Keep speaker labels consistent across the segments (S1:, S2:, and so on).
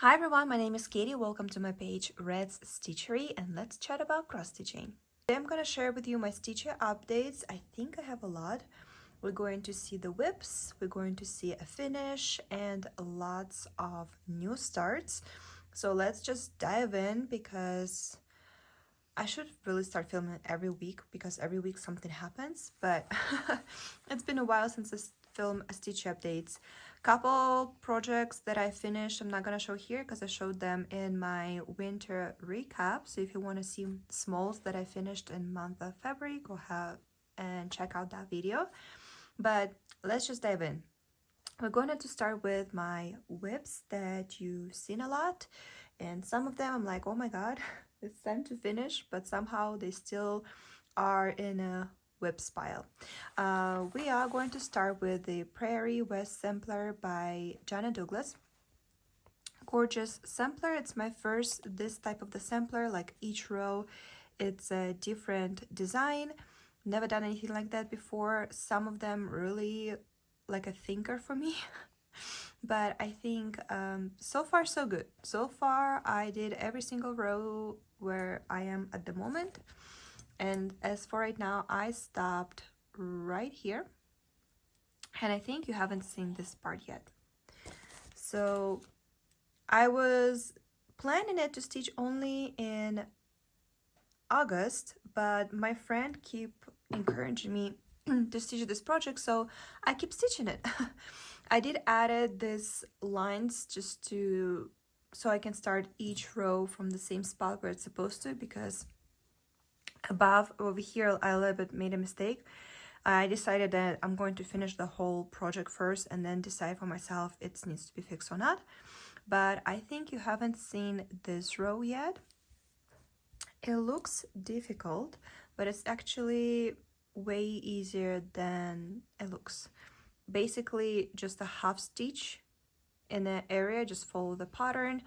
S1: Hi everyone, my name is Katie. Welcome to my page Red's Stitchery and let's chat about cross stitching. Today I'm going to share with you my stitcher updates. I think I have a lot. We're going to see the WIPS, we're going to see a finish and lots of new starts. So let's just dive in because I should really start filming every week because every week something happens, but it's been a while since I filmed a stitch updates. Couple projects that I finished I'm not gonna show here because I showed them in my winter recap. So if you want to see smalls that I finished in month of February, go ahead and check out that video. But let's just dive in. We're going to start with my WIPs that you've seen a lot, and some of them I'm like, oh my god, it's time to finish, but somehow they still are in a WIPs pile. We are going to start with the Prairie West sampler by Jana Douglas. Gorgeous sampler. It's my first this type of the sampler, like each row it's a different design. Never done anything like that before. Some of them really like a thinker for me. But I think so far so good. So far I did every single row where I am at the moment, and as for right now I stopped right here, and I think you haven't seen this part yet. So I was planning it to stitch only in August, but my friend keep encouraging me to stitch this project, so I keep stitching it. I did added these lines just to so I can start each row from the same spot where it's supposed to, because above over here I a little bit made a mistake. I decided that I'm going to finish the whole project first and then decide for myself it needs to be fixed or not. But I think you haven't seen this row yet. It looks difficult, but it's actually way easier than it looks. Basically just a half stitch in the area, just follow the pattern.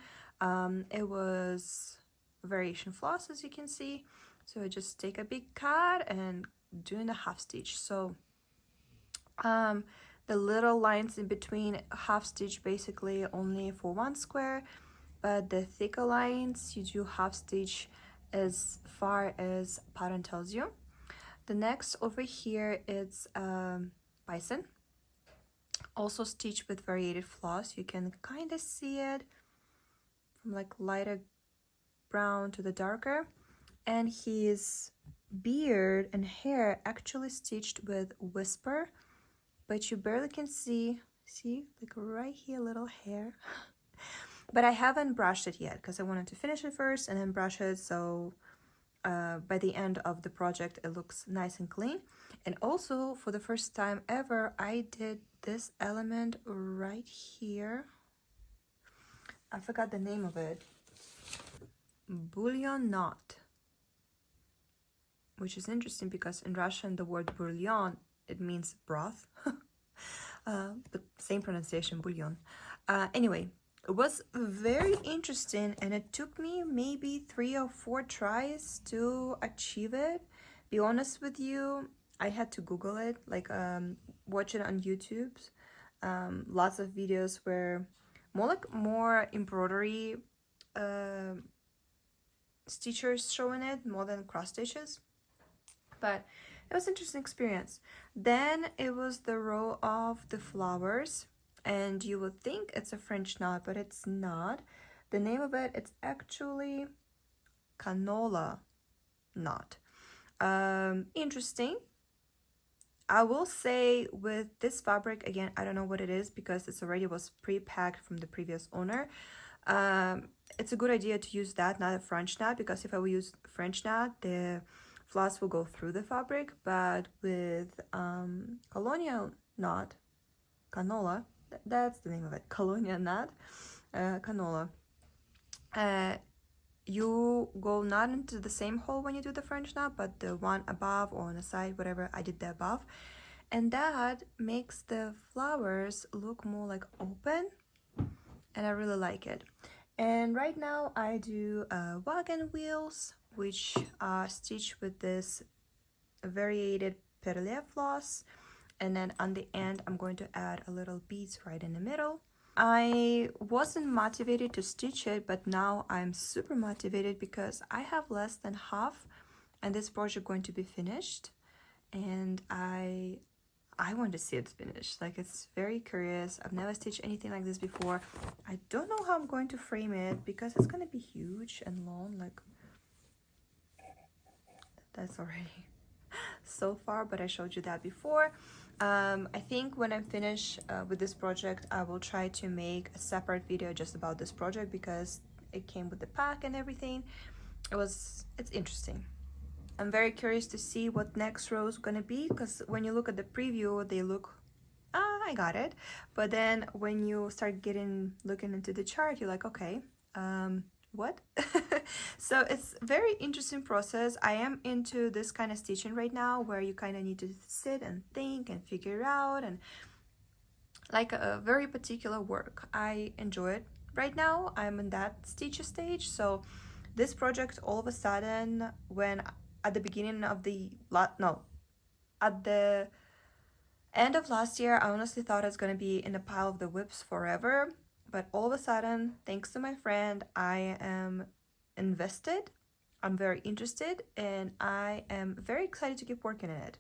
S1: It was variation floss, as you can see, so I just take a big cut and doing a half stitch. So the little lines in between half stitch basically only for one square, but the thicker lines you do half stitch as far as pattern tells you. The next over here it's bison, also stitched with variated floss. You can kind of see it from like lighter brown to the darker, and his beard and hair actually stitched with whisper, but you barely can see like right here little hair. But I haven't brushed it yet because I wanted to finish it first and then brush it, so by the end of the project it looks nice and clean. And also for the first time ever I did this element right here. I forgot the name of it. Bouillon knot, which is interesting because in Russian the word bouillon, it means broth. But same pronunciation, bouillon. Anyway, it was very interesting and it took me maybe 3 or 4 tries to achieve it. Be honest with you, I had to Google it, like watch it on YouTube. Lots of videos where more embroidery stitchers showing it more than cross stitches, but it was an interesting experience. Then it was the row of the flowers, and you would think it's a French knot, but it's not. The name of it, it's actually canola knot. Interesting. I will say with this fabric, again, I don't know what it is because it's already was pre-packed from the previous owner. It's a good idea to use that, not a French knot, because if I will use French knot, the floss will go through the fabric. But with colonial knot, canola, that's the name of it, colonial knot, canola, you go not into the same hole when you do the French knot, but the one above or on the side, whatever. I did the above, and that makes the flowers look more like open, and I really like it. And right now I do wagon wheels, which are stitched with this variated perle floss, and then on the end I'm going to add a little beads right in the middle. I wasn't motivated to stitch it, but now I'm super motivated because I have less than half and this project going to be finished, and I want to see it finished. Like, it's very curious. I've never stitched anything like this before. I don't know how I'm going to frame it because it's gonna be huge and long. Like, that's already so far, but I showed you that before. I think when I'm finished with this project, I will try to make a separate video just about this project because it came with the pack and everything. It's interesting. I'm very curious to see what next row is gonna be, because when you look at the preview, they look, I got it. But then when you start looking into the chart, you're like, okay, what? So it's very interesting process. I am into this kind of stitching right now where you kind of need to sit and think and figure out, and like a very particular work. I enjoy it right now. I'm in that stitch stage. So this project, all of a sudden, when at the beginning of the at the end of last year, I honestly thought it's gonna be in a pile of the WIPS forever, but all of a sudden, thanks to my friend, I am invested. I'm very interested, and I am very excited to keep working on it.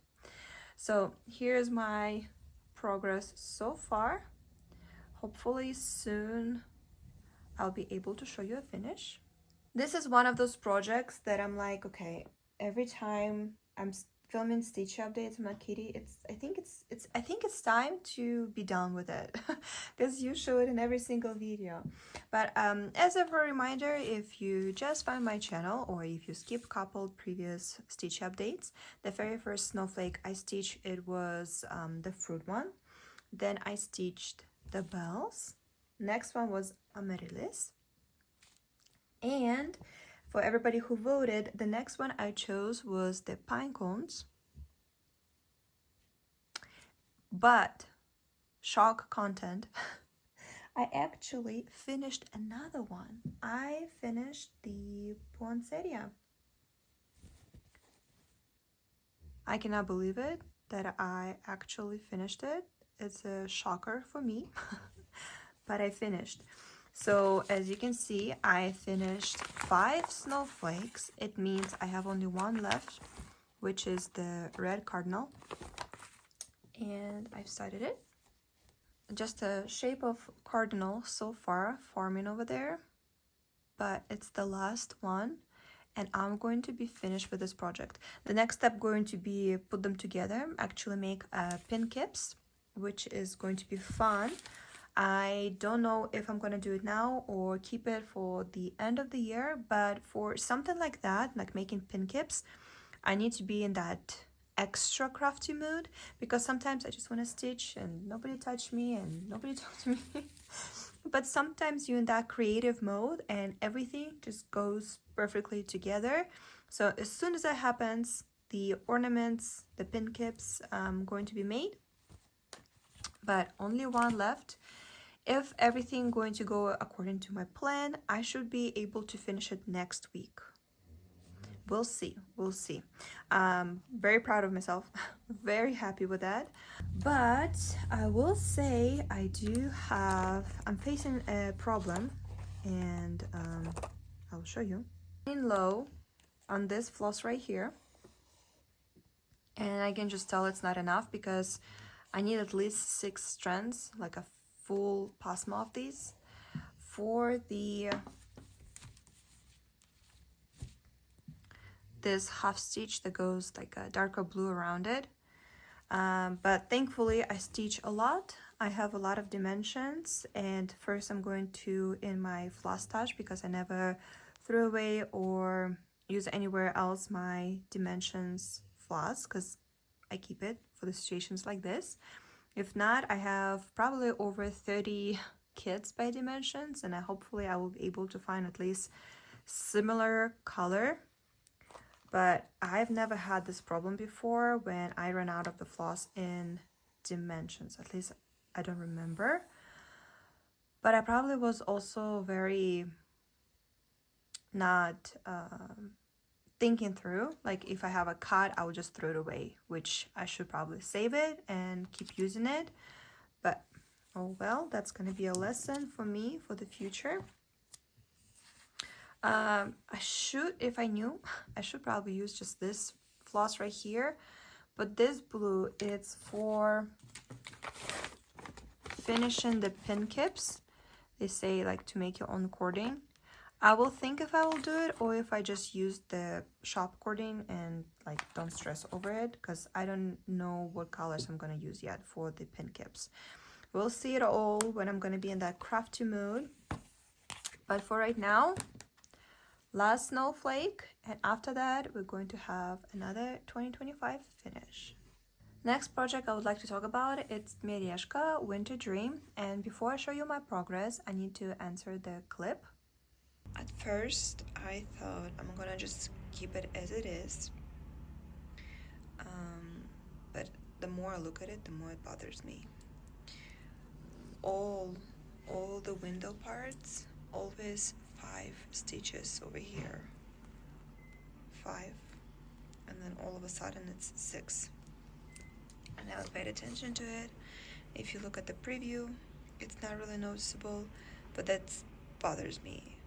S1: So here's my progress so far. Hopefully soon I'll be able to show you a finish. This is one of those projects that I'm like, okay, every time I'm filming stitch updates, I'm like, Katie, I think it's time to be done with it because you show it in every single video. But as a reminder, if you just found my channel or if you skip a couple previous stitch updates, the very first snowflake I stitched, it was the fruit one. Then I stitched the bells. Next one was amaryllis. And for everybody who voted, the next one I chose was the pine cones. But, shock content, I actually finished another one. I finished the poinsettia. I cannot believe it that I actually finished it. It's a shocker for me, but I finished. So as you can see, I finished 5 snowflakes. It means I have only one left, which is the red cardinal. And I've started it. Just a shape of cardinal so far forming over there, but it's the last one, and I'm going to be finished with this project. The next step going to be put them together, actually make pin caps, which is going to be fun. I don't know if I'm gonna do it now or keep it for the end of the year, but for something like that, like making pin caps, I need to be in that extra crafty mood, because sometimes I just want to stitch and nobody touch me and nobody talk to me. But sometimes you're in that creative mode and everything just goes perfectly together. So as soon as that happens, the ornaments, the pin caps, going to be made, but only one left. If everything going to go according to my plan, I should be able to finish it next week. We'll see. Very proud of myself. Very happy with that. But I will say I'm facing a problem, and I'll show you. In low on this floss right here, and I can just tell it's not enough because I need at least 6 strands, like a full pasma of these for this half stitch that goes like a darker blue around it. But thankfully I stitch a lot. I have a lot of dimensions, and first I'm going to in my floss touch, because I never threw away or use anywhere else my dimensions floss, because I keep it for the situations like this. If not, I have probably over 30 kits by dimensions, and hopefully I will be able to find at least similar color. But I've never had this problem before when I ran out of the floss in dimensions. At least I don't remember. But I probably was also very not thinking through. Like, if I have a cut, I would just throw it away, which I should probably save it and keep using it. But Oh well, that's gonna be a lesson for me for the future. I should, if I knew, I should probably use just this floss right here, but this blue, it's for finishing the pin caps. They say like to make your own cording. I will think if I will do it or if I just use the shop cording and like don't stress over it, because I don't know what colors I'm gonna use yet for the pin caps. We'll see it all when I'm gonna be in that crafty mood. But for right now, last snowflake, and after that we're going to have another 2025 finish. Next project I would like to talk about, it's Mereshka Winter Dream, and before I show you my progress I need to answer the clip. At first I thought I'm gonna just keep it as it is, but the more I look at it, the more it bothers me. All the window parts, always 5 stitches over here, 5, and then all of a sudden it's 6. I never paid attention to it. If you look at the preview, it's not really noticeable, but that bothers me.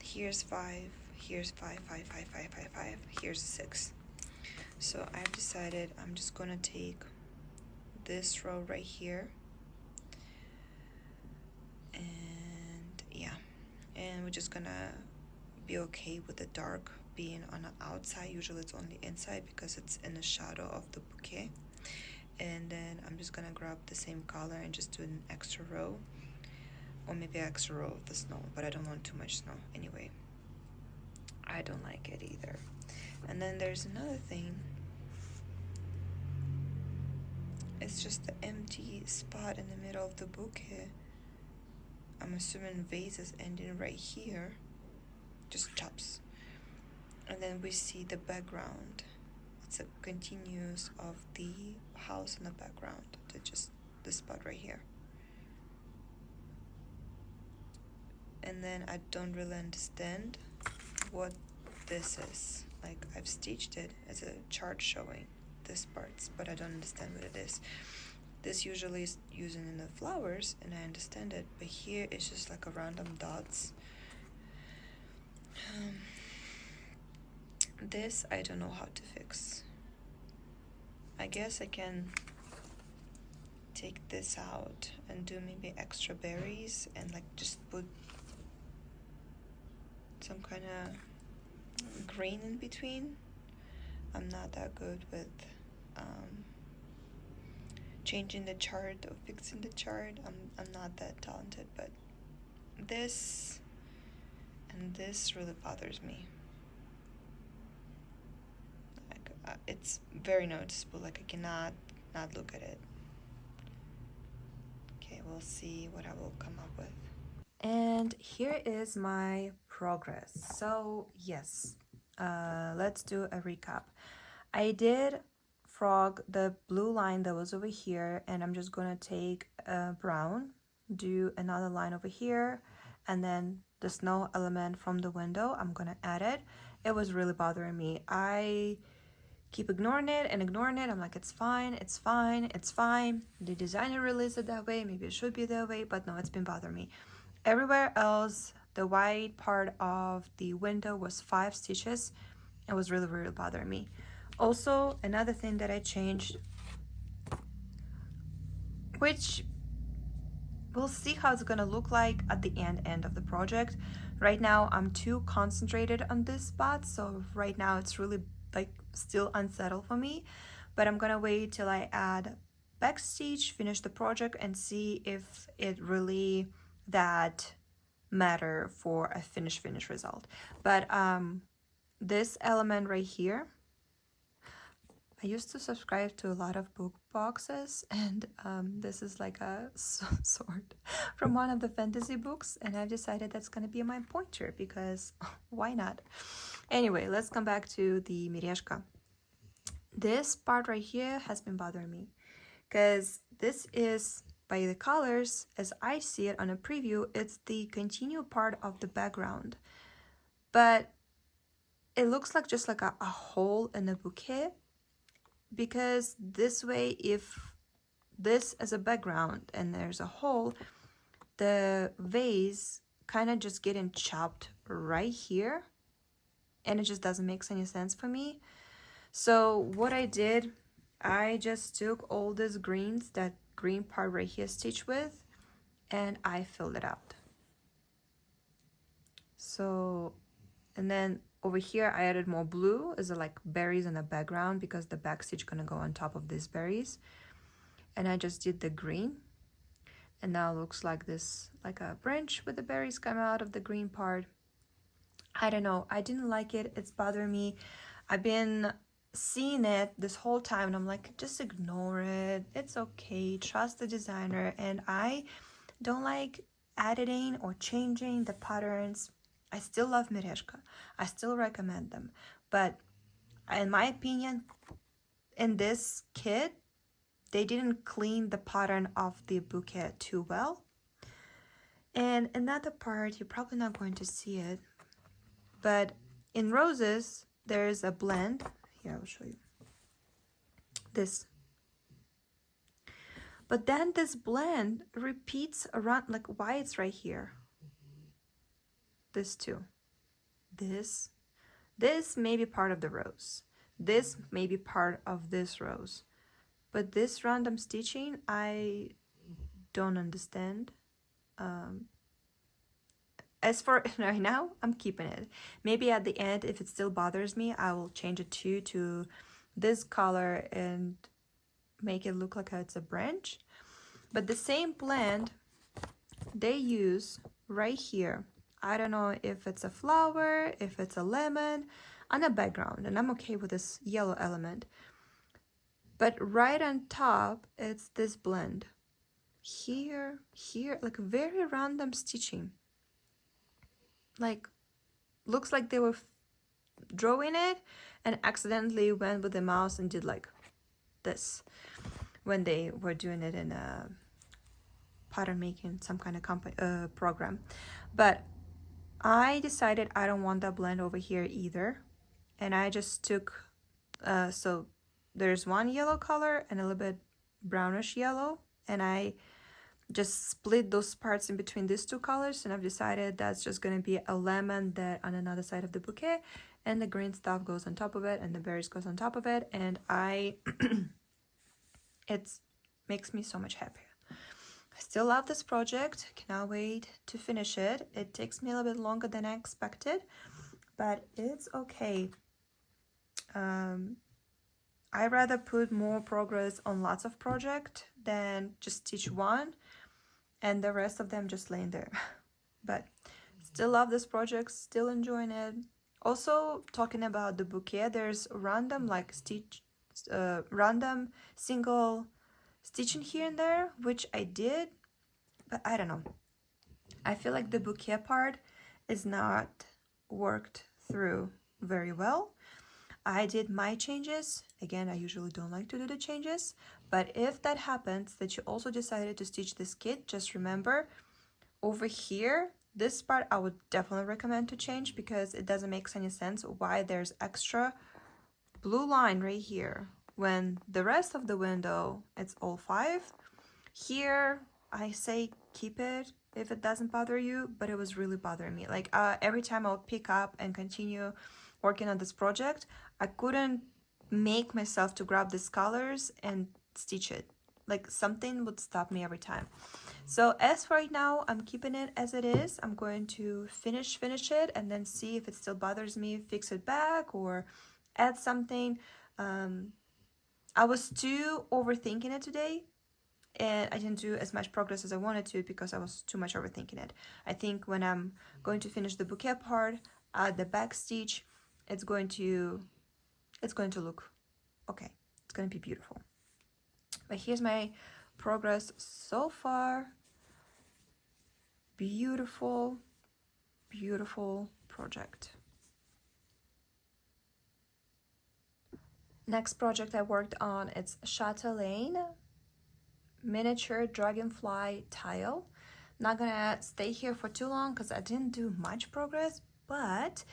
S1: Here's 5, here's 5, 5, 5, 5, 5, 5, here's 6. So I've decided I'm just gonna take this row right here, and yeah, and we're just gonna be okay with the dark being on the outside. Usually it's on the inside because it's in the shadow of the bouquet. And then I'm just gonna grab the same color and just do an extra row, or maybe an extra row of the snow, but I don't want too much snow anyway. I don't like it either. And then there's another thing. It's just the empty spot in the middle of the bouquet. I'm assuming vase is ending right here, just chops. And then we see the background. It's a continuous of the house in the background, to just the spot right here. And then I don't really understand what this is. Like, I've stitched it as a chart showing this parts, but I don't understand what it is. This usually is using in the flowers, and I understand it, but here it's just like a random dots. This I don't know how to fix. I guess I can take this out and do maybe extra berries and like just put some kind of green in between. I'm not that good with changing the chart or fixing the chart. I'm not that talented, but this and this really bothers me. Like, it's very noticeable. Like, I cannot not look at it. Okay, we'll see what I will come up with. And here is my progress. So yes, let's do a recap. I did frog the blue line that was over here, and I'm just gonna take a brown, do another line over here, and then the snow element from the window, I'm gonna add it. It was really bothering me. I keep ignoring it and ignoring it. I'm like, it's fine, it's fine, it's fine. The designer released it that way, maybe it should be that way, but no, it's been bothering me. Everywhere else, the white part of the window was 5 stitches. It was really, really bothering me. Also, another thing that I changed, which we'll see how it's gonna look like at the end of the project. Right now, I'm too concentrated on this spot, so right now it's really like still unsettled for me, but I'm gonna wait till I add backstitch, finish the project, and see if it really that matter for a finished result. But this element right here, I used to subscribe to a lot of book boxes, and this is like a sword from one of the fantasy books, and I've decided that's gonna be my pointer because why not? Anyway, let's come back to the Mereshka. This part right here has been bothering me because this is, by the colors as I see it on a preview, it's the continued part of the background, but it looks like just like a hole in the bouquet, because this way, if this as a background and there's a hole, the vase kind of just getting chopped right here, and it just doesn't make any sense for me. So what I did, I just took all these greens, that green part right here stitched with, and I filled it out. So, and then over here I added more blue as like berries in the background, because the back stitch gonna go on top of these berries. And I just did the green, and now it looks like this, like a branch with the berries coming out of the green part. I don't know, I didn't like it, it's bothering me. I've been seeing it this whole time and I'm like, just ignore it, it's okay, trust the designer. And I don't like editing or changing the patterns. I still love Mereshka, I still recommend them, but in my opinion, in this kit, they didn't clean the pattern of the bouquet too well. And another part, you're probably not going to see it, but in roses, there's a blend. Here, I'll show you. This. But then this blend repeats around, like why it's right here. This too. This may be part of the rose. This may be part of this rose. But this random stitching, I don't understand. As for right now, I'm keeping it. Maybe at the end, if it still bothers me, I will change it to this color and make it look like it's a branch. But the same blend they use right here. I don't know if it's a flower, if it's a lemon, on a background, and I'm okay with this yellow element. But right on top, it's this blend. Here, like very random stitching. Like, looks like they were drawing it and accidentally went with the mouse and did like this when they were doing it in a pattern making, some kind of program. But I decided I don't want that blend over here either. And I just took, so there's one yellow color and a little bit brownish yellow, and I just split those parts in between these two colors, and I've decided that's just going to be a lemon that on another side of the bouquet, and the green stuff goes on top of it and the berries goes on top of it, and it makes me so much happier. I still love this project, cannot wait to finish it. It takes me a little bit longer than I expected, but it's okay. I rather put more progress on lots of projects than just teach one and the rest of them just laying there. But still love this project, still enjoying it. Also, talking about the bouquet, there's random like random single stitching here and there, which I did, but I don't know. I feel like the bouquet part is not worked through very well. I did my changes. Again, I usually don't like to do the changes, but if that happens, that you also decided to stitch this kit, just remember over here, this part I would definitely recommend to change, because it doesn't make any sense why there's extra blue line right here when the rest of the window, it's all 5. Here, I say keep it if it doesn't bother you, but it was really bothering me. Like every time I would pick up and continue working on this project, I couldn't make myself to grab these colors and stitch it. Like something would stop me every time. So as for right now, I'm keeping it as it is. I'm going to finish it and then see if it still bothers me, fix it back or add something. I was too overthinking it today, and I didn't do as much progress as I wanted to because I was too much overthinking it. I think when I'm going to finish the bouquet part, the back stitch, it's going to look okay. It's going to be beautiful. But here's my progress so far. Beautiful, beautiful project. Next project I worked on, it's Chatelain miniature dragonfly tile. Not gonna stay here for too long because I didn't do much progress, but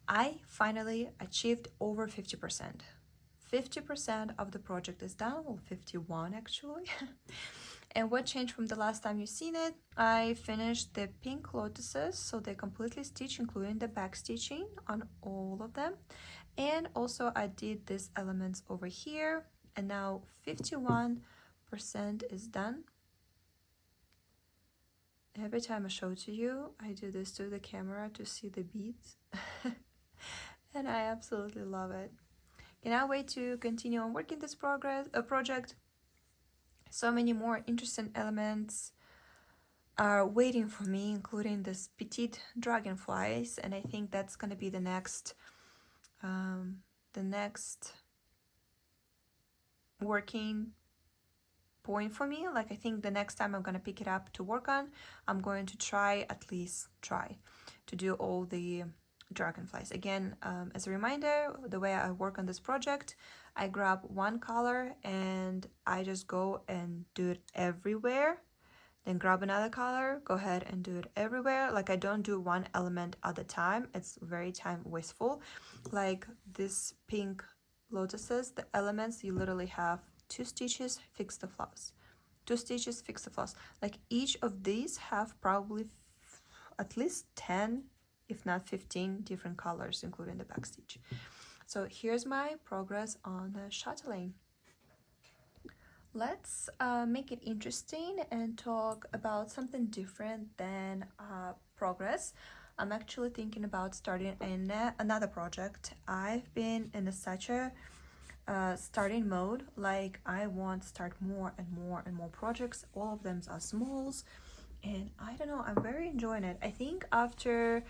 S1: I finally achieved over 50%. 50% of the project is done, well 51 actually. And what changed from the last time you've seen it? I finished the pink lotuses, so they're completely stitched, including the back stitching on all of them. And also I did these elements over here, and now 51% is done. Every time I show to you, I do this to the camera to see the beads. And I absolutely love it. Cannot wait to continue on working this project. So many more interesting elements are waiting for me, including this petite dragonflies, and I think that's gonna be the next working point for me. Like, I think the next time I'm gonna pick it up to work on, I'm going to at least try to do all the dragonflies. Again, as a reminder, the way I work on this project, I grab one color and I just go and do it everywhere, then grab another color, go ahead and do it everywhere. Like, I don't do one element at a time. It's very time wasteful. Like this pink lotuses, the elements, you literally have 2 stitches, fix the floss, 2 stitches, fix the floss. Like, each of these have probably at least 10, if not 15 different colors, including the back stitch. So here's my progress on the Chatelain. Let's make it interesting and talk about something different than progress. I'm actually thinking about starting another project. I've been in such a starting mode. Like, I want to start more and more and more projects. All of them are smalls, and I don't know, I'm very enjoying it. I think after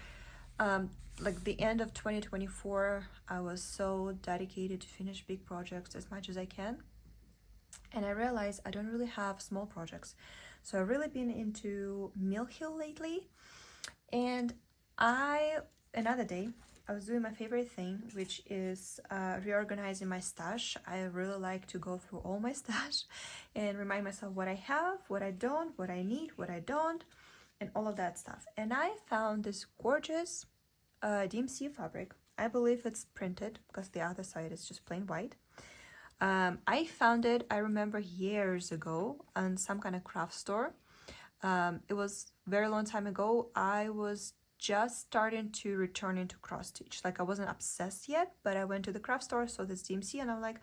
S1: like the end of 2024, I was so dedicated to finish big projects as much as I can, and I realized I don't really have small projects. So I've really been into Mill Hill lately, and another day I was doing my favorite thing, which is reorganizing my stash. I really like to go through all my stash and remind myself what I have, what I don't, what I need, what I don't, and all of that stuff. And I found this gorgeous DMC fabric. I believe it's printed because the other side is just plain white. I found it, I remember, years ago on some kind of craft store. It was a very long time ago. I was just starting to return into cross stitch. Like, I wasn't obsessed yet, but I went to the craft store, saw this DMC, and I'm like,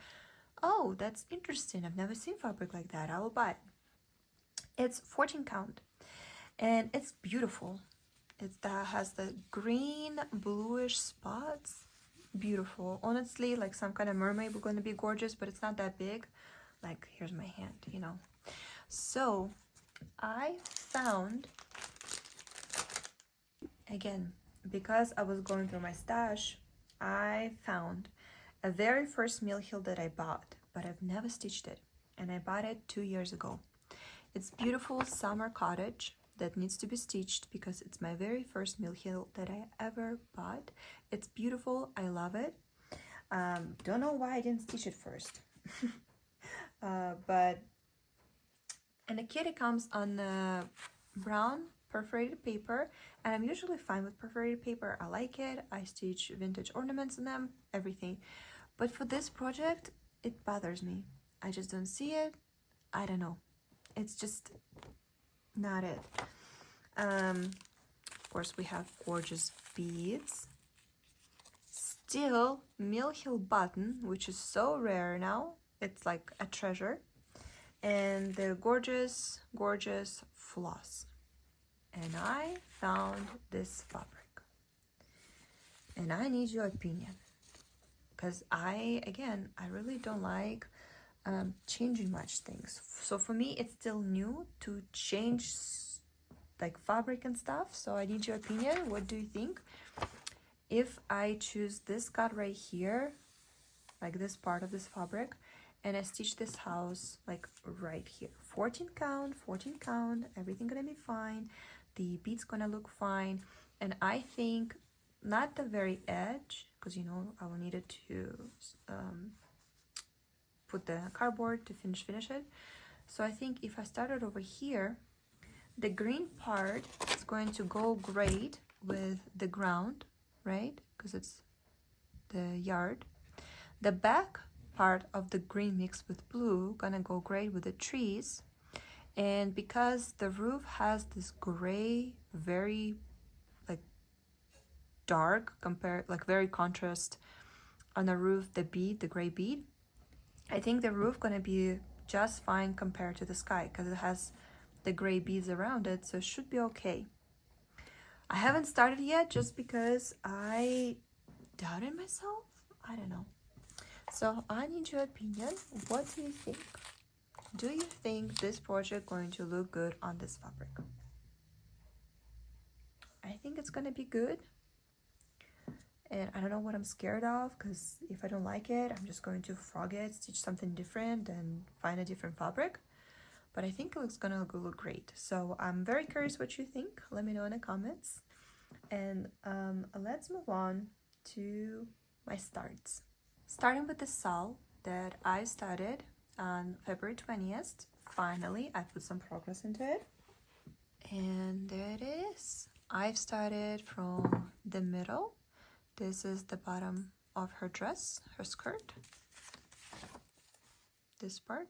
S1: oh, that's interesting. I've never seen fabric like that. I will buy it. It's 14 count, and it's beautiful. That has the green bluish spots. Beautiful. Honestly, like some kind of mermaid were going to be gorgeous, but it's not that big. Like, here's my hand, you know. So I found, again, because I was going through my stash, I found a very first Mill Hill that I bought, but I've never stitched it, and I bought it 2 years ago. It's beautiful summer cottage that needs to be stitched because it's my very first Mill Hill that I ever bought. It's beautiful. I love it. Don't know why I didn't stitch it first. And the kit, it comes on brown perforated paper, and I'm usually fine with perforated paper. I like it. I stitch vintage ornaments in them, everything. But for this project, it bothers me. I just don't see it. I don't know. It's just not it. Of course, we have gorgeous beads. Still, Mill Hill button, which is so rare now. It's like a treasure. And the gorgeous, gorgeous floss. And I found this fabric. And I need your opinion. Because I really don't like changing much things. So for me, it's still new to change like fabric and stuff. So I need your opinion. What do you think? If I choose this cut right here, like this part of this fabric, and I stitch this house like right here, 14 count, everything gonna be fine. The bead's gonna look fine. And I think not the very edge, because you know I will need it to put the cardboard to finish it. So I think if I started over here, the green part is going to go great with the ground, right? Because it's the yard. The back part of the green mixed with blue gonna go great with the trees. And because the roof has this gray, very like dark compared, like very contrast on the roof, the bead, the gray bead, I think the roof gonna be just fine compared to the sky because it has the gray beads around it, so it should be okay. I haven't started yet just because I doubted myself. I don't know. So I need your opinion. What do you think? Do you think this project going to look good on this fabric? I think it's gonna be good. And I don't know what I'm scared of, because if I don't like it, I'm just going to frog it, stitch something different, and find a different fabric. But I think it's gonna look great. So I'm very curious what you think. Let me know in the comments. And let's move on to my starts. Starting with the SAL that I started on February 20th. Finally, I put some progress into it. And there it is. I've started from the middle. This is the bottom of her dress, her skirt. This part.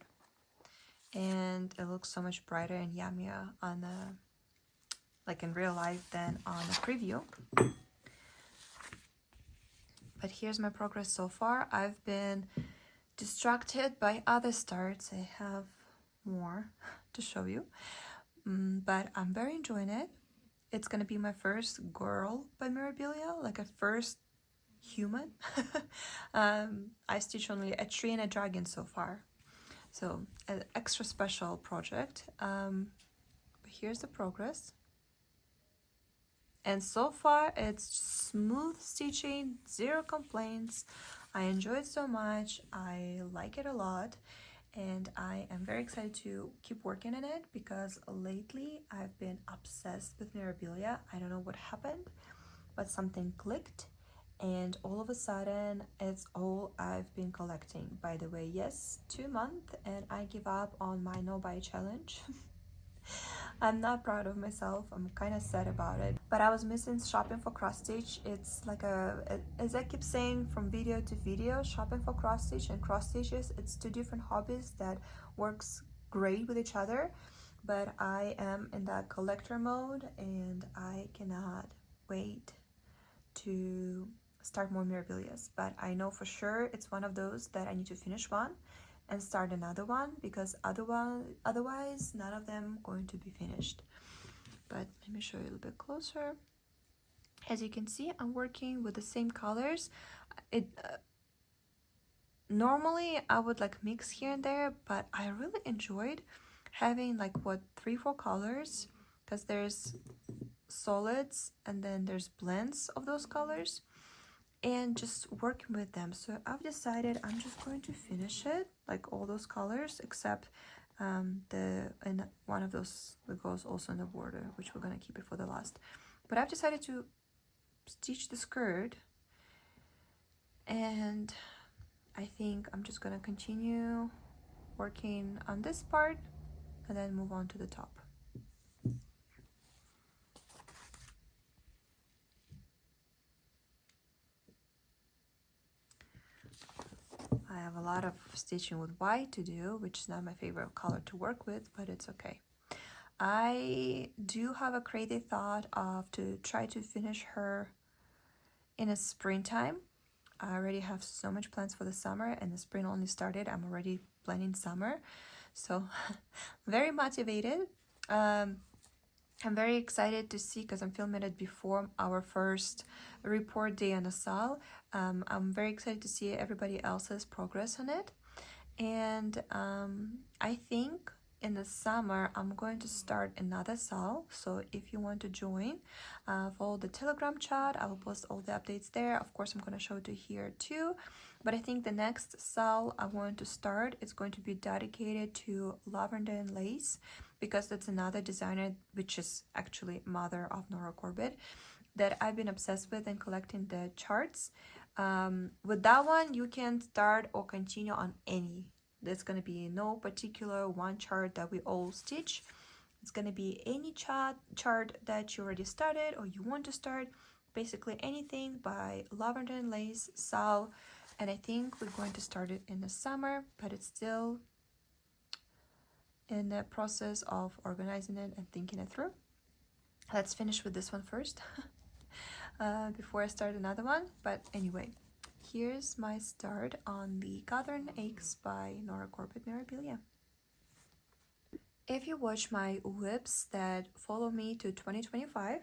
S1: And it looks so much brighter and yummier on the, like in real life, than on a preview. But here's my progress so far. I've been distracted by other starts. I have more to show you, but I'm very enjoying it. It's gonna be my first girl by Mirabilia, like a first human. I stitched only a tree and a dragon so far, so an extra special project. But here's the progress. And so far it's smooth stitching, zero complaints. I enjoy it so much. I like it a lot. And I am very excited to keep working on it because lately I've been obsessed with Mirabilia. I don't know what happened, but something clicked. And all of a sudden, it's all I've been collecting. By the way, yes, 2 months and I give up on my no-buy challenge. I'm not proud of myself. I'm kind of sad about it. But I was missing shopping for cross stitch. It's like as I keep saying from video to video, shopping for cross stitch and cross stitches, it's two different hobbies that works great with each other. But I am in that collector mode and I cannot wait to start more Mirabilias. But I know for sure it's one of those that I need to finish one and start another one, because otherwise none of them going to be finished. But let me show you a little bit closer. As you can see, I'm working with the same colors. Normally I would like mix here and there, but I really enjoyed having like 3-4 colors, because there's solids and then there's blends of those colors, and just working with them. So I've decided I'm just going to finish it, like all those colors, except and one of those that goes also in the border, which we're gonna keep it for the last. But I've decided to stitch the skirt, and I think I'm just gonna continue working on this part and then move on to the top. I have a lot of stitching with white to do, which is not my favorite color to work with, but it's okay. I do have a crazy thought of to try to finish her in a springtime. I already have so much plans for the summer, and the spring only started. I'm already planning summer, so very motivated. I'm very excited to see, because I'm filming it before our first report day on the SAL. I'm very excited to see everybody else's progress on it. And I think in the summer I'm going to start another SAL. So if you want to join, follow the Telegram chat. I will post all the updates there. Of course, I'm going to show it here too. But I think the next SAL I want to start is going to be dedicated to lavender and lace, because that's another designer, which is actually mother of Nora Corbett, that I've been obsessed with and collecting the charts. With that one, you can start or continue on any. There's going to be no particular one chart that we all stitch. It's going to be any chart that you already started or you want to start. Basically anything by Lavender and Lace, Sal, and I think we're going to start it in the summer, but it's still in the process of organizing it and thinking it through. Let's finish with this one first before I start another one. But anyway, here's my start on the Gathering Eggs by Nora Corbett Mirabilia. If you watch my WIPS that follow me to 2025,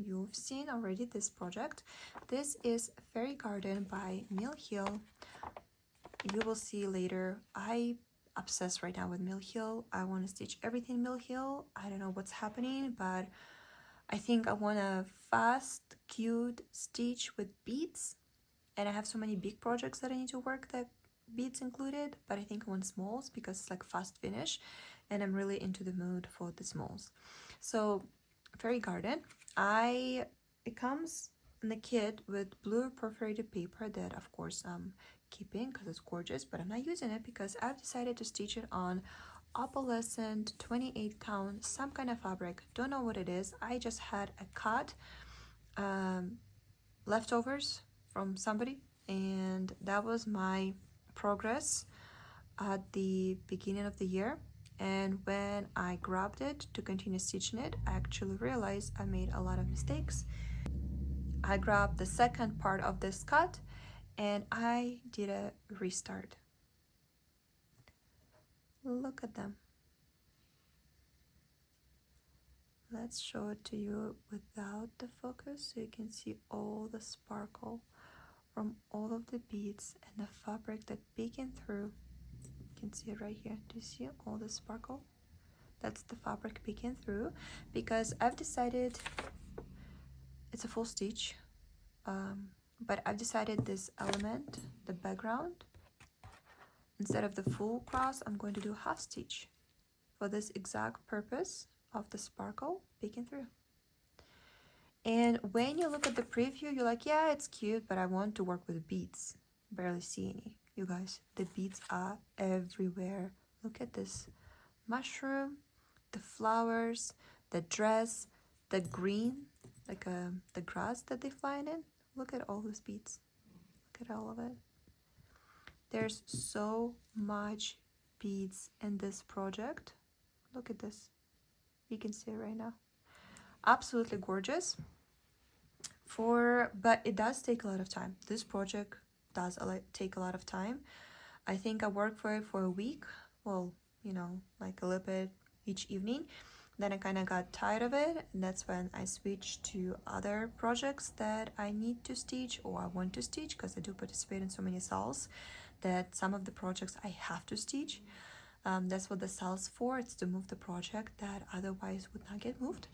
S1: you've seen already this project. This is Fairy Garden by Mill Hill. You will see later, I obsessed right now with Mill Hill. I want to stitch everything Mill Hill. I don't know what's happening, but I think I want a fast, cute stitch with beads. And I have so many big projects that I need to work that beads included, but I think I want smalls because it's like fast finish, and I'm really into the mood for the smalls. So Fairy Garden, it comes in the kit with blue perforated paper that of course I'm keeping because it's gorgeous, but I'm not using it because I've decided to stitch it on opalescent 28 count, some kind of fabric. Don't know what it is. I just had a cut leftovers from somebody, and that was my progress at the beginning of the year. And when I grabbed it to continue stitching it, I actually realized I made a lot of mistakes. I grabbed the second part of this cut and I did a restart. Look at them. Let's show it to you without the focus so you can see all the sparkle from all of the beads and the fabric that peeking through. You can see it right here. Do you see all the sparkle? That's the fabric peeking through, because I've decided it's a full stitch, but I've decided this element, the background, instead of the full cross, I'm going to do half stitch for this exact purpose of the sparkle peeking through. And when you look at the preview, you're like, yeah, it's cute, but I want to work with beads. Barely see any. You guys, the beads are everywhere. Look at this mushroom, the flowers, the dress, the green, like the grass that they fly in. Look at all those beads. Look at all of it. There's so much beads in this project. Look at this. You can see it right now. Absolutely gorgeous. But it does take a lot of time. This project does take a lot of time. I think I worked for it for a week. Well, you know, like a little bit each evening. Then I kind of got tired of it, and that's when I switched to other projects that I need to stitch or I want to stitch, because I do participate in so many sales that some of the projects I have to stitch. That's what the sales for. It's to move the project that otherwise would not get moved.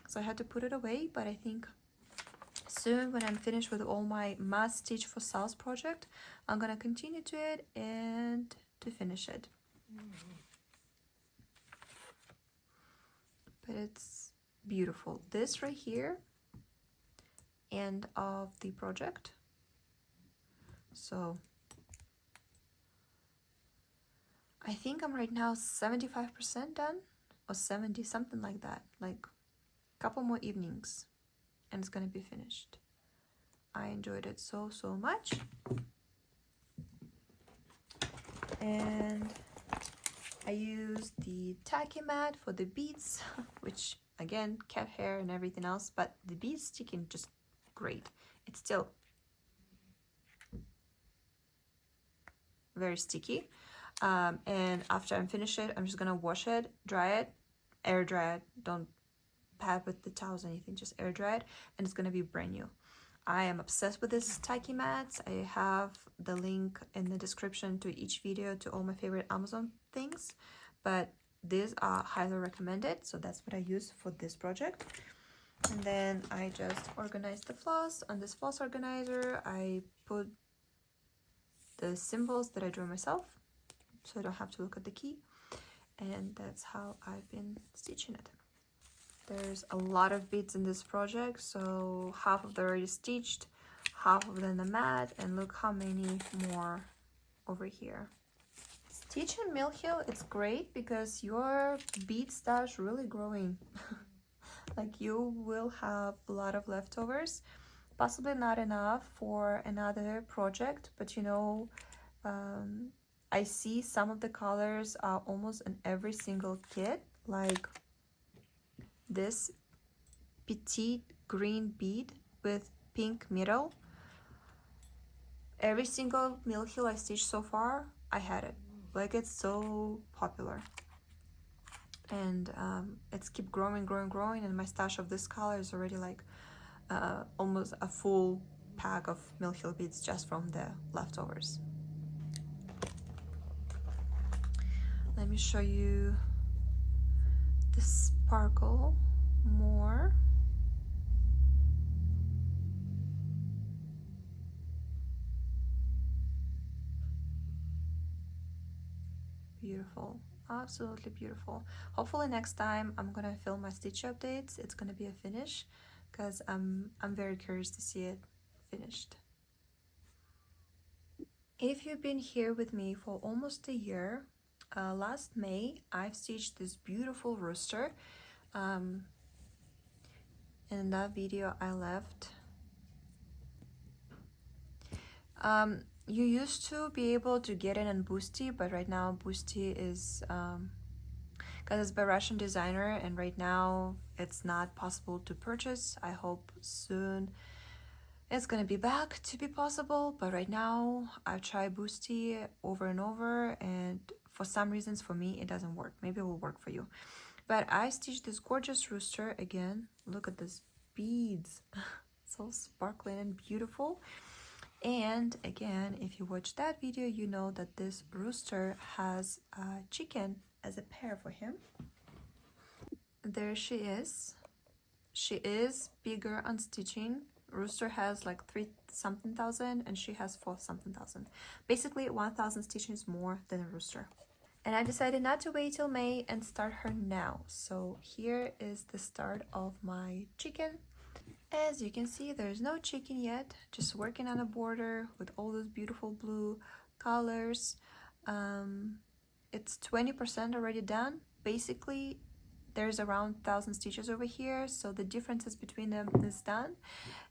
S1: So I had to put it away, but I think soon when I'm finished with all my must stitch for sales project, I'm gonna continue to it and to finish it. But it's beautiful. This right here, end of the project. So I think I'm right now 75% done, or 70, something like that. Like a couple more evenings and it's gonna be finished. I enjoyed it so much. And I used the tacky mat for the beads, which again, cat hair and everything else, but the beads sticking just great. It's still very sticky. And after I'm finished it, I'm just gonna wash it, dry it, air dry it. Don't pad with the towels or anything, just air dry it, and it's gonna be brand new. I am obsessed with this tacky mats. I have the link in the description to each video to all my favorite Amazon things, but these are highly recommended, so that's what I use for this project. And then I just organized the floss. On this floss organizer, I put the symbols that I drew myself, so I don't have to look at the key, and that's how I've been stitching it. There's a lot of beads in this project, so half of them already stitched, half of them the mat, and look how many more over here. Stitching Mill Hill, it's great because your bead stash really growing. Like you will have a lot of leftovers, Possibly not enough for another project, but you know, I see some of the colors are almost in every single kit, like this petite green bead with pink middle. Every single mill heel I stitched so far, I had it. Like, it's so popular. And it's keep growing, and my stash of this color is already like almost a full pack of mill heel beads just from the leftovers. Let me show you the sparkle more. Beautiful, absolutely beautiful. Hopefully next time I'm gonna film my stitch updates. It's gonna be a finish, because I'm very curious to see it finished. If you've been here with me for almost a year, last May I've stitched this beautiful rooster. In that video I left, you used to be able to get it in Boosty, but right now Boosty is because it's by Russian designer, and right now it's not possible to purchase. I hope soon it's gonna be back to be possible, but right now I've tried Boosty over and over, and for some reasons for me it doesn't work. Maybe it will work for you. But I stitched this gorgeous rooster again. Look at this beads. So sparkling and beautiful. And again, if you watch that video, you know that this rooster has a chicken as a pair for him. There she is. She is bigger on stitching. Rooster has like 3-something thousand and she has 4-something thousand. Basically 1,000 stitches more than a rooster. And I decided not to wait till May and start her now. So here is the start of my chicken. As you can see, there's no chicken yet, just working on a border with all those beautiful blue colors. It's 20% already done. Basically, there's around 1,000 stitches over here, so the differences between them is done.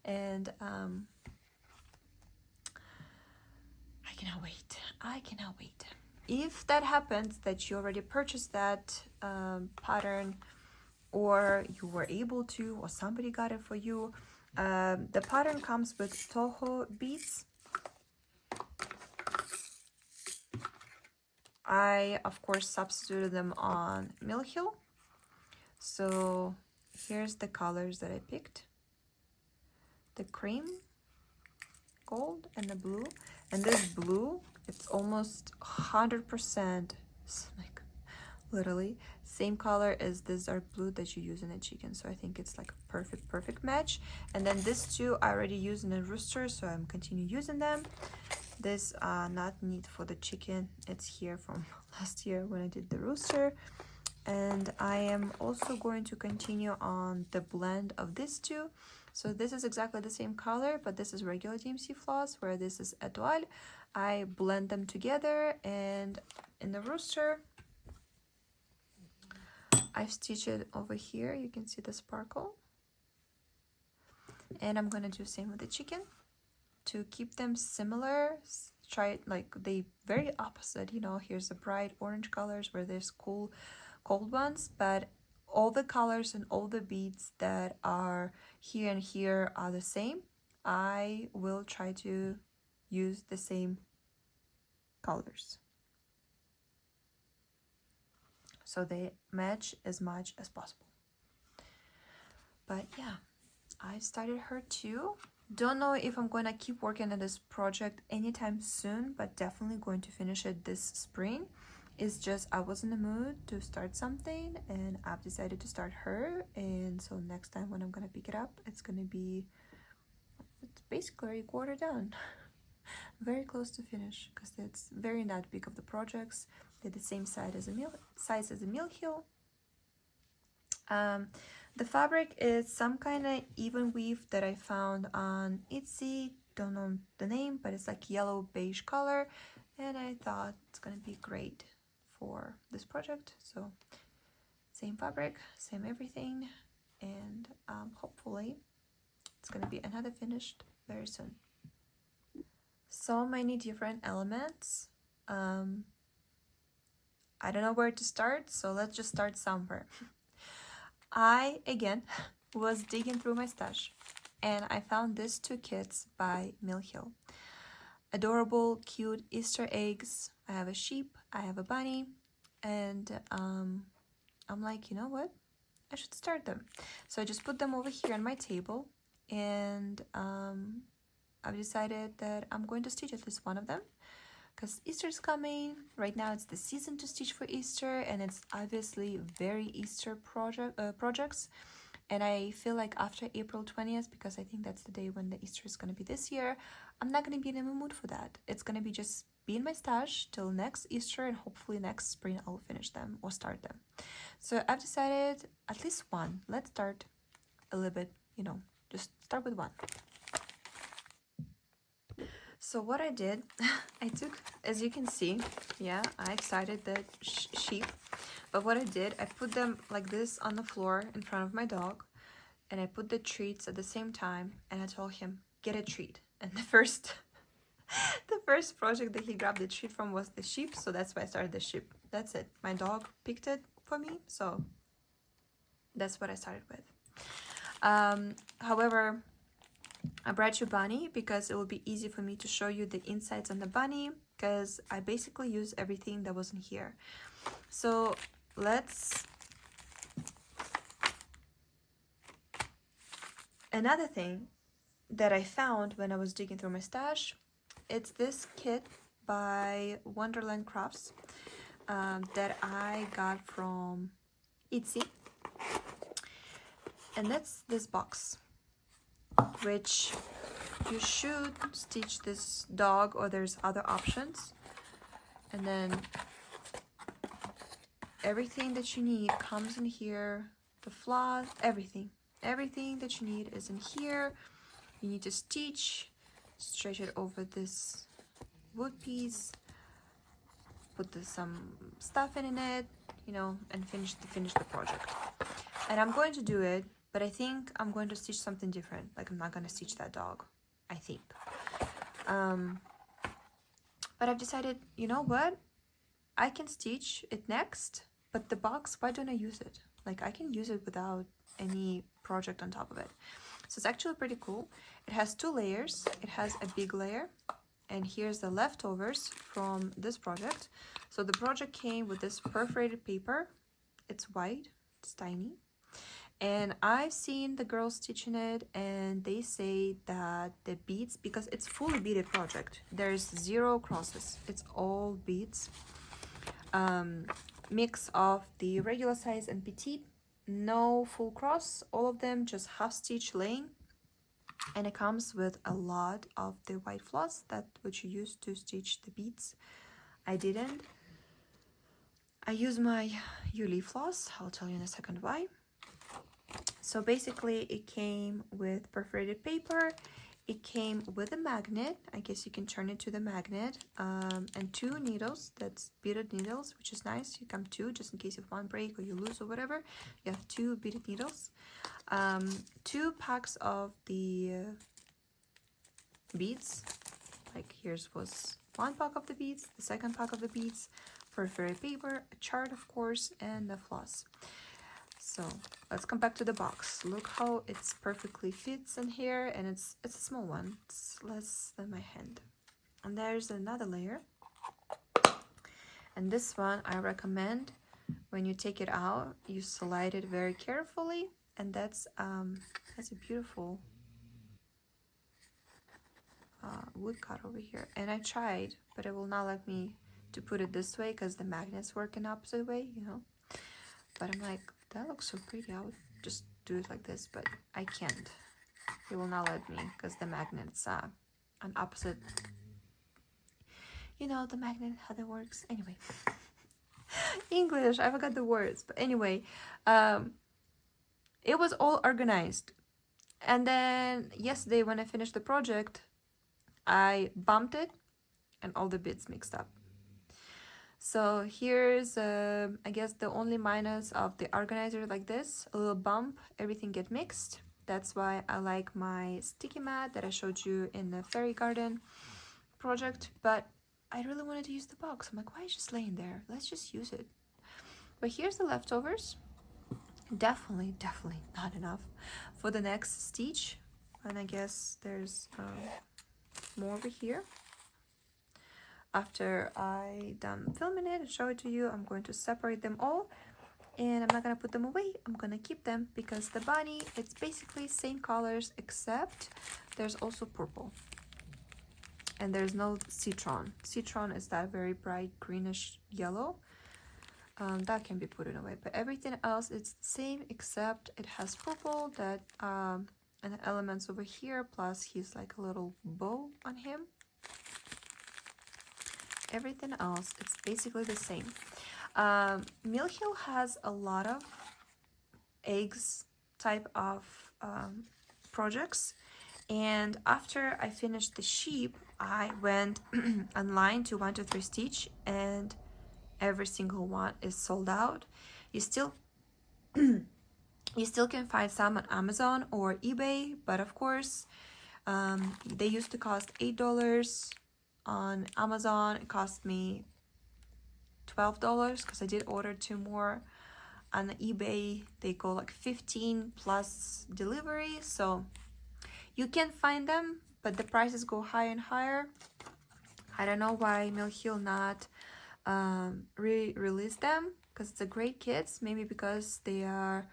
S1: And I cannot wait. I cannot wait. If that happens, that you already purchased that pattern, or you were able to, or somebody got it for you, the pattern comes with Toho beads. I of course substituted them on mill heel. So here's the colors that I picked: the cream, gold, and the blue. And this blue, it's almost 100%, like literally same color as this dark blue that you use in a chicken. So I think it's like a perfect match. And then these two I already used in a rooster, so I'm continue using them. This not neat for the chicken, it's here from last year when I did the rooster. And I am also going to continue on the blend of these two. So this is exactly the same color, but this is regular DMC floss, where this is Etoile. I blend them together, and in the rooster I've stitched it over here. You can see the sparkle. And I'm gonna do the same with the chicken to keep them similar. Try it like they very opposite, you know. Here's the bright orange colors where there's cool cold ones, but all the colors and all the beads that are here and here are the same. I will try to use the same colors so they match as much as possible. But yeah, I started her too. Don't know if I'm gonna keep working on this project anytime soon, but definitely going to finish it this spring. It's just I was in the mood to start something, and I've decided to start her. And so next time when I'm gonna pick it up, it's basically a quarter done. Very close to finish, because it's very not big of the projects. They're the same size as a mill heel. The fabric is some kind of even weave that I found on Etsy. Don't know the name, but it's like yellow beige color, and I thought it's gonna be great for this project. So same fabric, same everything, and hopefully It's gonna be another finished very soon. So many different elements. I don't know where to start, so let's just start somewhere. I, again, was digging through my stash and I found these two kits by Mill Hill. Adorable, cute Easter eggs. I have a sheep, I have a bunny, and I'm like, you know what? I should start them. So I just put them over here on my table, and I've decided that I'm going to stitch at least one of them because Easter's coming. Right now it's the season to stitch for Easter, and it's obviously very Easter projects. And I feel like after April 20th, because I think that's the day when the Easter is going to be this year, I'm not going to be in the mood for that. It's going to be just be in my stash till next Easter, and hopefully next spring I'll finish them or start them. So I've decided at least one. Let's start a little bit, you know, just start with one. So what I did, I took, as you can see, yeah, I excited the sheep. But what I did, I put them like this on the floor in front of my dog, and I put the treats at the same time, and I told him, get a treat. And the first project that he grabbed the treat from was the sheep, so that's why I started the sheep. That's it. My dog picked it for me, so that's what I started with. However, I brought you bunny because it will be easy for me to show you the insides on the bunny, because I basically used everything that wasn't here. So let's... Another thing that I found when I was digging through my stash, it's this kit by Wonderland Crafts that I got from Etsy, and that's this box, which you should stitch this dog, or there's other options. And then everything that you need comes in here, the floss, everything that you need is in here. You need to stitch, stretch it over this wood piece, put some stuff in it, you know, and finish the project. And I'm going to do it, but I think I'm going to stitch something different. Like, I'm not going to stitch that dog, I think. But I've decided, you know what? I can stitch it next, but the box, why don't I use it? Like, I can use it without any project on top of it. So it's actually pretty cool. It has two layers. It has a big layer, and here's the leftovers from this project. So the project came with this perforated paper. It's white, it's tiny. And I've seen the girls stitching it, and they say that the beads, because it's fully beaded project, there's 0 crosses, it's all beads. Mix of the regular size and petite, no full cross, all of them just half stitch laying. And it comes with a lot of the white floss that which you use to stitch the beads. I didn't. I use my Yuli floss. I'll tell you in a second why. So basically it came with perforated paper, it came with a magnet, I guess you can turn it to the magnet, and 2 needles, that's beaded needles, which is nice. You come 2 just in case if one break or you lose or whatever. You have 2 beaded needles, 2 packs of the beads, like here's was 1 pack of the beads, the second pack of the beads, perforated paper, a chart of course, and the floss. So let's come back to the box. Look how it's perfectly fits in here, and it's a small one. It's less than my hand. And there's another layer. And this one I recommend when you take it out, you slide it very carefully. And that's a beautiful wood cut over here. And I tried, but it will not let me to put it this way because the magnets work in opposite way, you know. But I'm like, that looks so pretty. I would just do it like this, but I can't. It will not let me because the magnets are on opposite. You know, the magnet, how that works. Anyway, English, I forgot the words. But anyway, it was all organized. And then yesterday when I finished the project, I bumped it and all the bits mixed up. So here's, I guess, the only minus of the organizer like this, a little bump, everything get mixed. That's why I like my sticky mat that I showed you in the fairy garden project, but I really wanted to use the box. I'm like, why is it just laying there? Let's just use it. But here's the leftovers. Definitely not enough for the next stitch. And I guess there's more over here. After I done filming it and show it to you, I'm going to separate them all, and I'm not gonna put them away. I'm gonna keep them because the bunny, it's basically same colors, except there's also purple, and there's no citron. Citron is that very bright greenish yellow. That can be put away, but everything else it's the same, except it has purple that and the elements over here, plus he's like a little bow on him. Everything else, it's basically the same. Mill Hill has a lot of eggs type of projects, and after I finished the sheep, I went online to 123 Stitch, and every single one is sold out. You still can find some on Amazon or eBay, but of course they used to cost $8. On Amazon it cost me $12 because I did order 2 more. On eBay they go like 15 plus delivery, so you can find them, but the prices go higher and higher. I don't know why Mill Hill not re-release them, because it's a great kits. Maybe because they are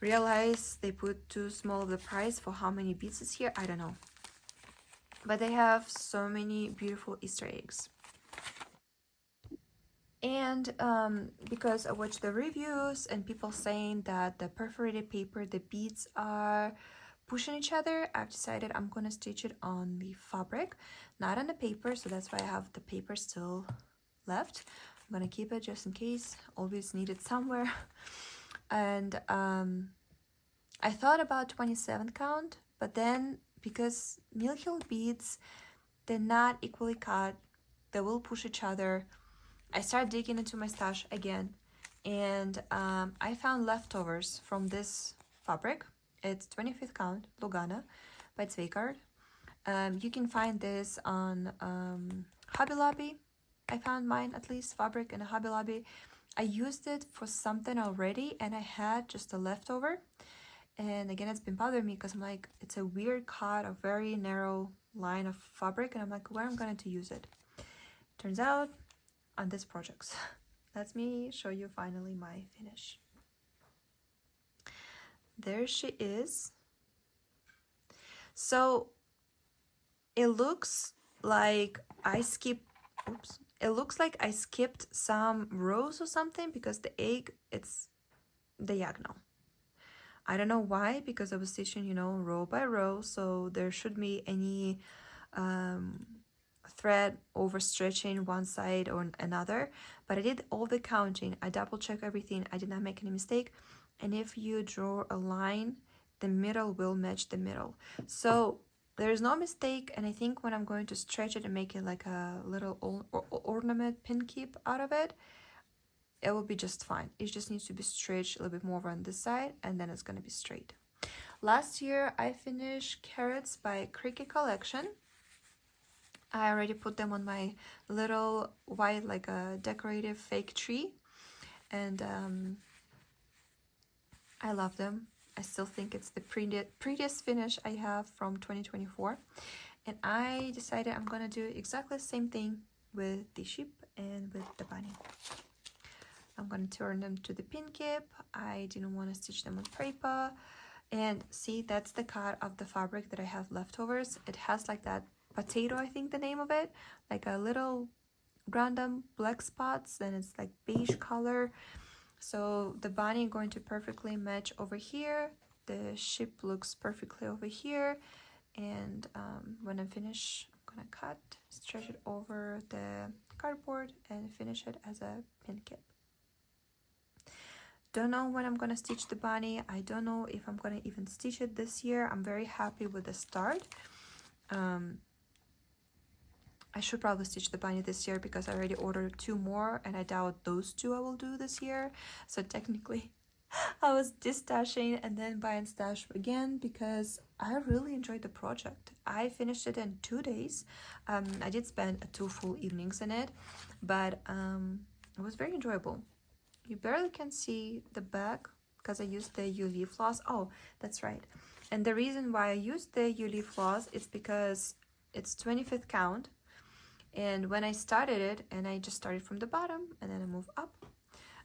S1: realize they put too small of the price for how many beads is here. I don't know, but they have so many beautiful Easter eggs. And because I watched the reviews and people saying that the perforated paper, the beads are pushing each other, I've decided I'm gonna stitch it on the fabric, not on the paper. So that's why I have the paper still left. I'm gonna keep it just in case, always need it somewhere. And I thought about 27 count, but then because Mill Hill beads, they're not equally cut, they will push each other. I started digging into my stash again, and I found leftovers from this fabric. It's 25th count Lugana by Zweigart. You can find this on Hobby Lobby. I found mine, at least, fabric in a Hobby Lobby. I used it for something already, and I had just a leftover. And again, it's been bothering me because I'm like, it's a weird cut, a very narrow line of fabric, and I'm like, where am I going to use it? Turns out on this project. Let me show you finally my finish. There she is. So it looks like I skipped, oops, it looks like I skipped some rows or something, because the egg, it's diagonal. I don't know why, because I was stitching, you know, row by row, so there shouldn't be any thread overstretching one side or another. But I did all the counting, I double checked everything, I did not make any mistake. And if you draw a line, the middle will match the middle, so there's no mistake. And I think when I'm going to stretch it and make it like a little ornament pin keep out of it, it will be just fine. It just needs to be stretched a little bit more on this side, and then it's going to be straight. Last year I finished Carrots by Cricket Collection. I already put them on my little white, like a decorative fake tree, and I love them. I still think it's the prettiest finish I have from 2024, and I decided I'm gonna do exactly the same thing with the sheep and with the bunny. I'm gonna turn them to the pin keep. I didn't want to stitch them on paper. And see, that's the cut of the fabric that I have leftovers. It has like that potato, I think the name of it, like a little random black spots, and it's like beige color. So the bunny going to perfectly match over here. The sheep looks perfectly over here. And when I'm finished, I'm gonna cut, stretch it over the cardboard, and finish it as a pin keep. Don't know when I'm gonna stitch the bunny. I don't know if I'm gonna even stitch it this year. I'm very happy with the start. I should probably stitch the bunny this year because I already ordered 2 more, and I doubt those 2 I will do this year. So technically I was destashing and then buying stash again because I really enjoyed the project. I finished it in 2 days. I did spend 2 full evenings in it, but it was very enjoyable. You barely can see the back because I used the UV floss. Oh, that's right. And the reason why I used the UV floss is because it's 25th count. And when I started it, and I just started from the bottom and then I move up,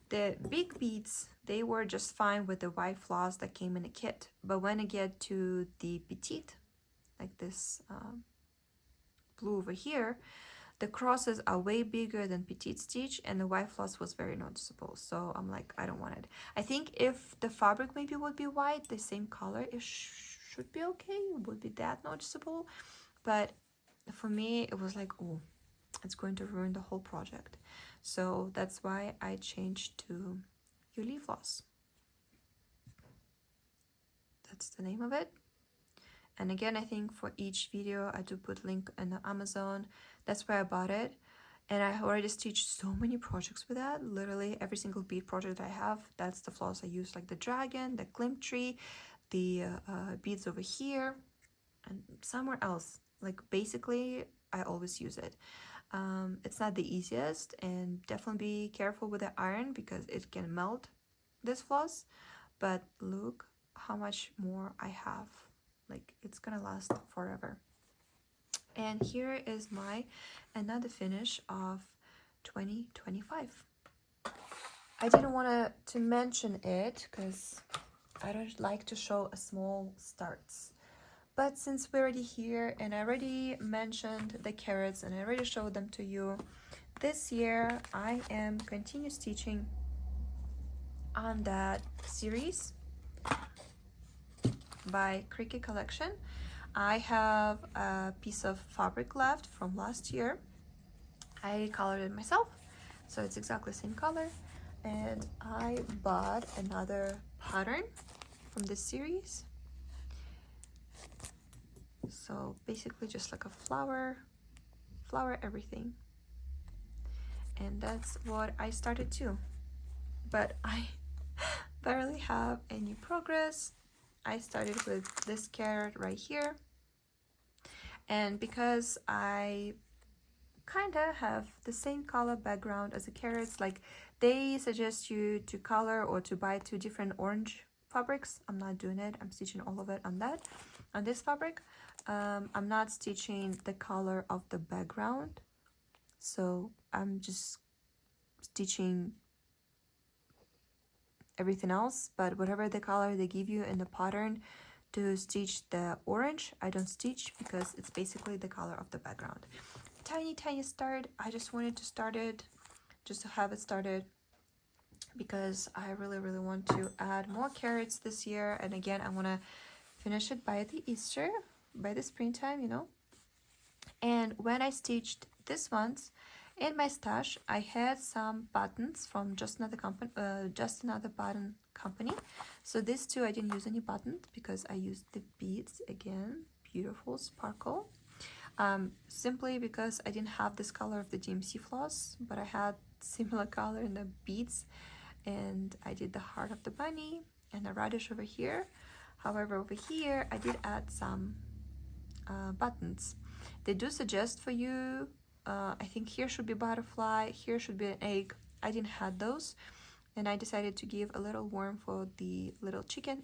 S1: the big beads, they were just fine with the white floss that came in a kit. But when I get to the petite, like this blue over here, the crosses are way bigger than petite stitch and the white floss was very noticeable. So I'm like, I don't want it. I think if the fabric maybe would be white, the same color, it should be okay. It would be that noticeable. But for me, it was like, oh, it's going to ruin the whole project. So that's why I changed to UV floss. That's the name of it. And again, I think for each video I do put link in Amazon. That's where I bought it. And I already stitched so many projects with that. Literally every single bead project I have, that's the floss I use, like the dragon, the climb tree, the beads over here, and somewhere else. Like basically I always use it. It's not the easiest, and definitely be careful with the iron because it can melt this floss. But look how much more I have. Like it's gonna last forever. And here is my another finish of 2025. I didn't want to mention it because I don't like to show a small starts. But since we're already here and I already mentioned the carrots and I already showed them to you, this year I am continue stitching on that series by Cricket Collection. I have a piece of fabric left from last year. I colored it myself, so it's exactly the same color. And I bought another pattern from this series. So basically just like a flower everything. And that's what I started too. But I barely have any progress. I started with this carrot right here. And because I kind of have the same color background as the carrots, like they suggest you to color or to buy 2 different orange fabrics. I'm not doing it. I'm stitching all of it on that, on this fabric. I'm not stitching the color of the background, so I'm just stitching everything else. But whatever the color they give you in the pattern to stitch the orange, I don't stitch because it's basically the color of the background. Tiny start. I just wanted to start it, just to have it started, because I really want to add more carrots this year. And again, I want to finish it by the Easter, by the springtime, you know. And when I stitched this ones in my stash, I had some buttons from just another button company. So these 2 I didn't use any buttons because I used the beads again, beautiful sparkle. Simply because I didn't have this color of the DMC floss, but I had similar color in the beads, and I did the heart of the bunny and the radish over here. However, over here I did add some buttons. They do suggest for you, I think here should be butterfly, here should be an egg. I didn't have those, and I decided to give a little worm for the little chicken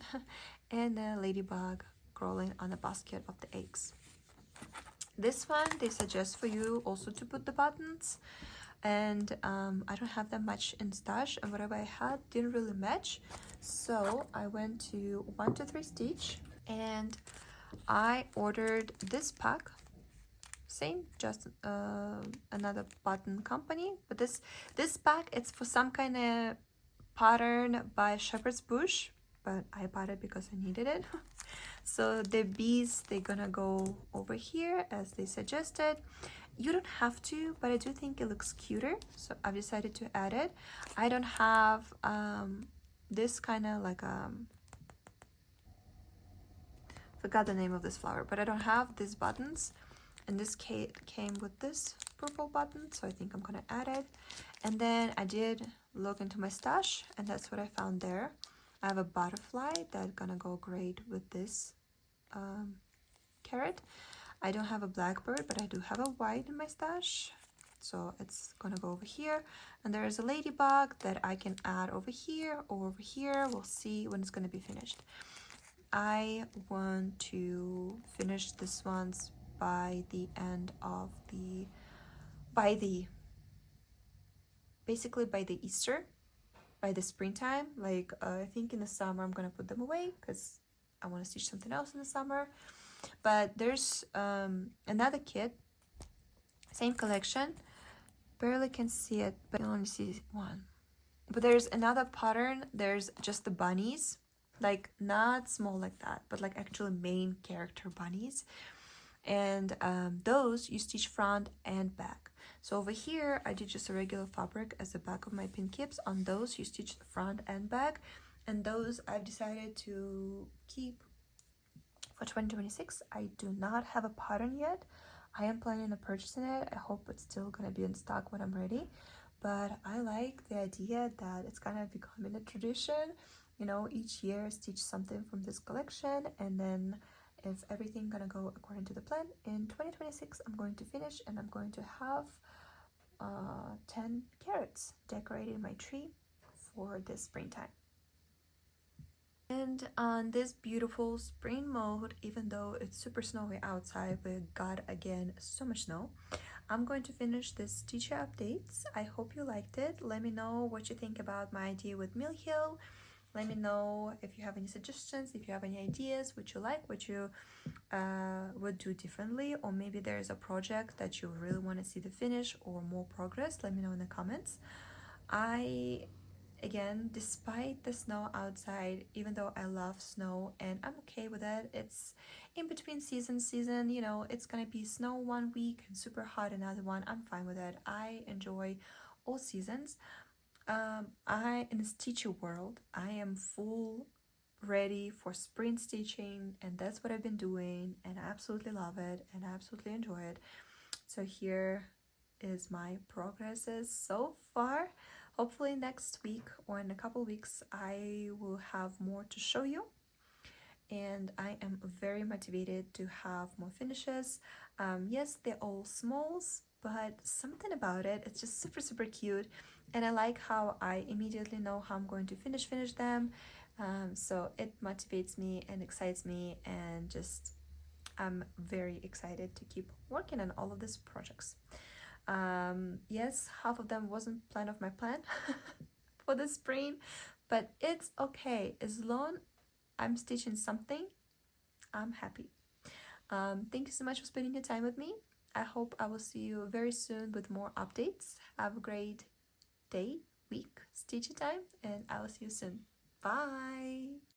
S1: and a ladybug crawling on the basket of the eggs. This one, they suggest for you also to put the buttons, and I don't have that much in stash, and whatever I had didn't really match. So I went to 1 2 3 Stitch and I ordered this pack. Same, just another button company, but this pack, it's for some kind of pattern by Shepherd's Bush, but I bought it because I needed it. So the bees, they're gonna go over here as they suggested. You don't have to, but I do think it looks cuter, so I've decided to add it. I don't have this kind of like forgot the name of this flower, but I don't have these buttons, and this came with this purple button, so I think I'm gonna add it. And then I did look into my stash, and that's what I found there. I have a butterfly that's gonna go great with this carrot. I don't have a blackbird, but I do have a white in my stash, so it's gonna go over here. And there is a ladybug that I can add over here or over here. We'll see when it's gonna be finished. I want to finish this ones by the end of basically by the Easter, by the springtime. Like I think in the summer I'm gonna put them away because I want to stitch something else in the summer. But there's another kit, same collection, barely can see it, but I only see one. But there's another pattern. There's just the bunnies, like not small like that, but like actually main character bunnies. And those you stitch front and back. So over here I did just a regular fabric as the back of my pin keeps. On those you stitch front and back, and those I've decided to keep for 2026. I do not have a pattern yet. I am planning on purchasing it. I hope it's still gonna be in stock when I'm ready, but I like the idea that it's kind of becoming a tradition, you know, each year stitch something from this collection, and then if everything gonna go according to the plan, in 2026 I'm going to finish and I'm going to have 10 carrots decorating my tree for this springtime. And on this beautiful spring mode, even though it's super snowy outside, we got again so much snow, I'm going to finish this teacher updates. I hope you liked it. Let me know what you think about my idea with Mill Hill. Let me know if you have any suggestions, if you have any ideas, what you like, what you would do differently, or maybe there's a project that you really want to see the finish or more progress. Let me know in the comments. Again, despite the snow outside, even though I love snow and I'm okay with it, it's in between season, you know, it's gonna be snow one week and super hot another one. I'm fine with it. I enjoy all seasons. In the stitcher world, I am full ready for spring stitching, and that's what I've been doing, and I absolutely love it and I absolutely enjoy it. So here is my progresses so far. Hopefully next week or in a couple weeks I will have more to show you, and I am very motivated to have more finishes. Yes, they're all smalls, but something about it, it's just super cute, and I like how I immediately know how I'm going to finish them. So it motivates me and excites me, and just I'm very excited to keep working on all of these projects. Yes, half of them wasn't plan of my plan for the spring, but it's okay. As long I'm stitching something, I'm happy. Thank you so much for spending your time with me. I hope I will see you very soon with more updates. Have a great day, week, stitching time, and I will see you soon. Bye!